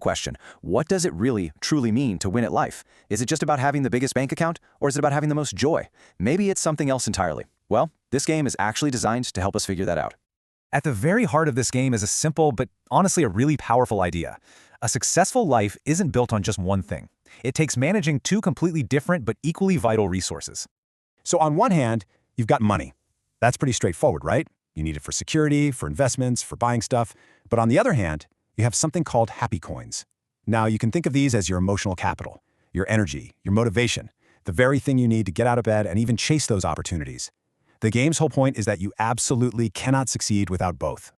Question. What does it really, truly mean to win at life? Is it just about having the biggest bank account, or is it about having the most joy? Maybe it's something else entirely. Well, this game is actually designed to help us figure that out. At the very heart of this game is a simple, but honestly a really powerful idea. A successful life isn't built on just one thing. It takes managing two completely different but equally vital resources. So on one hand, you've got money. That's pretty straightforward, right? You need it for security, for investments, for buying stuff. But on the other hand, you have something called happy coins. Now, you can think of these as your emotional capital, your energy, your motivation, the very thing you need to get out of bed and even chase those opportunities. The game's whole point is that you absolutely cannot succeed without both.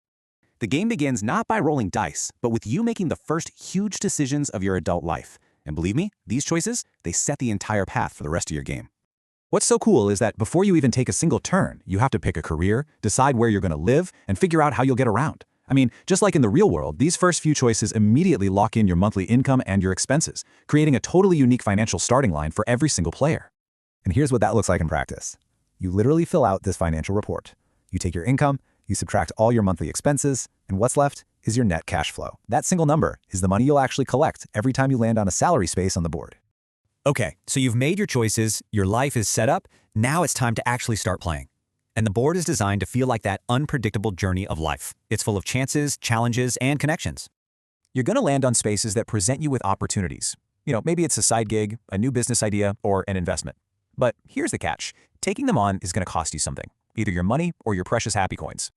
The game begins not by rolling dice, but with you making the first huge decisions of your adult life. And believe me, these choices, they set the entire path for the rest of your game. What's so cool is that before you even take a single turn, you have to pick a career, decide where you're going to live, and figure out how you'll get around. I mean, just like in the real world, these first few choices immediately lock in your monthly income and your expenses, creating a totally unique financial starting line for every single player. And here's what that looks like in practice. You literally fill out this financial report. You take your income, you subtract all your monthly expenses, and what's left is your net cash flow. That single number is the money you'll actually collect every time you land on a salary space on the board. Okay, so you've made your choices, your life is set up, now it's time to actually start playing. And the board is designed to feel like that unpredictable journey of life. It's full of chances, challenges, and connections. You're going to land on spaces that present you with opportunities. Maybe it's a side gig, a new business idea, or an investment. But here's the catch. Taking them on is going to cost you something, either your money or your precious happy coins.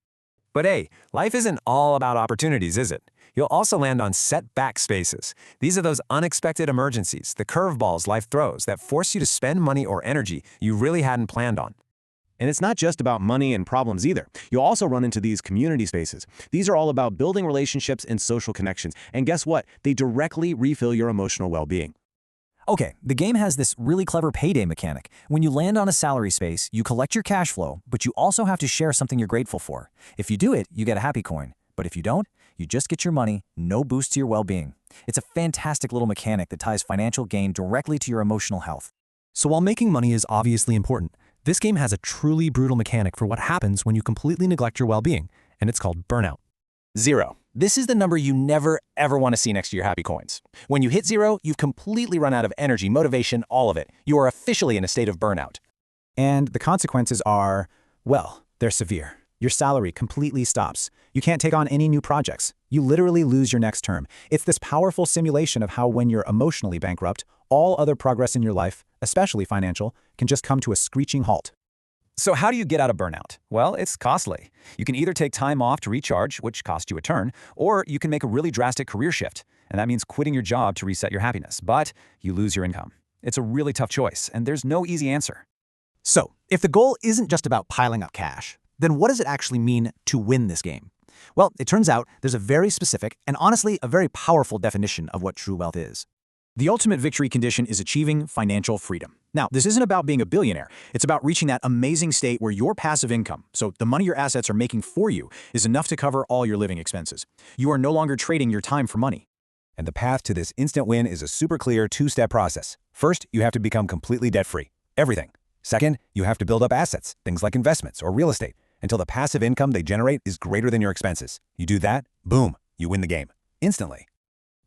But hey, life isn't all about opportunities, is it? You'll also land on setback spaces. These are those unexpected emergencies, the curveballs life throws that force you to spend money or energy you really hadn't planned on. And it's not just about money and problems either. You'll also run into these community spaces. These are all about building relationships and social connections. And guess what? They directly refill your emotional well-being. Okay, the game has this really clever payday mechanic. When you land on a salary space, you collect your cash flow, but you also have to share something you're grateful for. If you do it, you get a happy coin. But if you don't, you just get your money, no boost to your well-being. It's a fantastic little mechanic that ties financial gain directly to your emotional health. So while making money is obviously important, this game has a truly brutal mechanic for what happens when you completely neglect your well-being, and it's called burnout. 0. This is the number you never, ever want to see next to your happy coins. When you hit 0, you've completely run out of energy, motivation, all of it. You are officially in a state of burnout. And the consequences are, well, they're severe. Your salary completely stops. You can't take on any new projects. You literally lose your next term. It's this powerful simulation of how when you're emotionally bankrupt, all other progress in your life, especially financial, can just come to a screeching halt. So how do you get out of burnout? Well, it's costly. You can either take time off to recharge, which costs you a turn, or you can make a really drastic career shift, and that means quitting your job to reset your happiness, but you lose your income. It's a really tough choice, and there's no easy answer. So, if the goal isn't just about piling up cash, then what does it actually mean to win this game? Well, it turns out there's a very specific and honestly a very powerful definition of what true wealth is. The ultimate victory condition is achieving financial freedom. Now, this isn't about being a billionaire. It's about reaching that amazing state where your passive income, so the money your assets are making for you, is enough to cover all your living expenses. You are no longer trading your time for money. And the path to this instant win is a super clear two-step process. First, you have to become completely debt-free. Everything. Second, you have to build up assets, things like investments or real estate, until the passive income they generate is greater than your expenses. You do that, boom, you win the game. Instantly.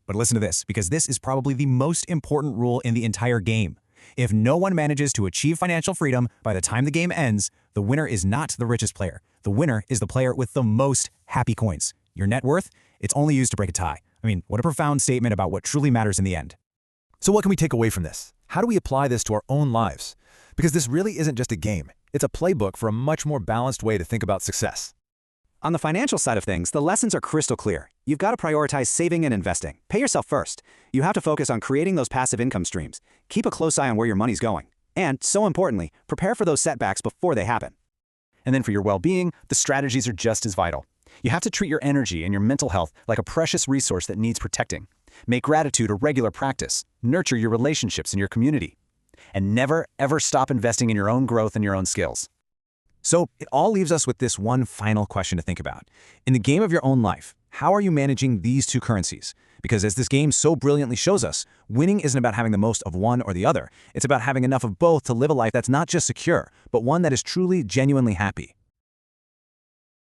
But listen to this, because this is probably the most important rule in the entire game. If no one manages to achieve financial freedom by the time the game ends, the winner is not the richest player. The winner is the player with the most happy coins. Your net worth, it's only used to break a tie. I mean, what a profound statement about what truly matters in the end. So what can we take away from this? How do we apply this to our own lives? Because this really isn't just a game. It's a playbook for a much more balanced way to think about success. On the financial side of things, the lessons are crystal clear. You've got to prioritize saving and investing. Pay yourself first. You have to focus on creating those passive income streams. Keep a close eye on where your money's going. And, so importantly, prepare for those setbacks before they happen. And then for your well-being, the strategies are just as vital. You have to treat your energy and your mental health like a precious resource that needs protecting. Make gratitude a regular practice. Nurture your relationships in your community. And never, ever stop investing in your own growth and your own skills. So it all leaves us with this one final question to think about. In the game of your own life, how are you managing these two currencies? Because as this game so brilliantly shows us, winning isn't about having the most of one or the other. It's about having enough of both to live a life that's not just secure, but one that is truly, genuinely happy.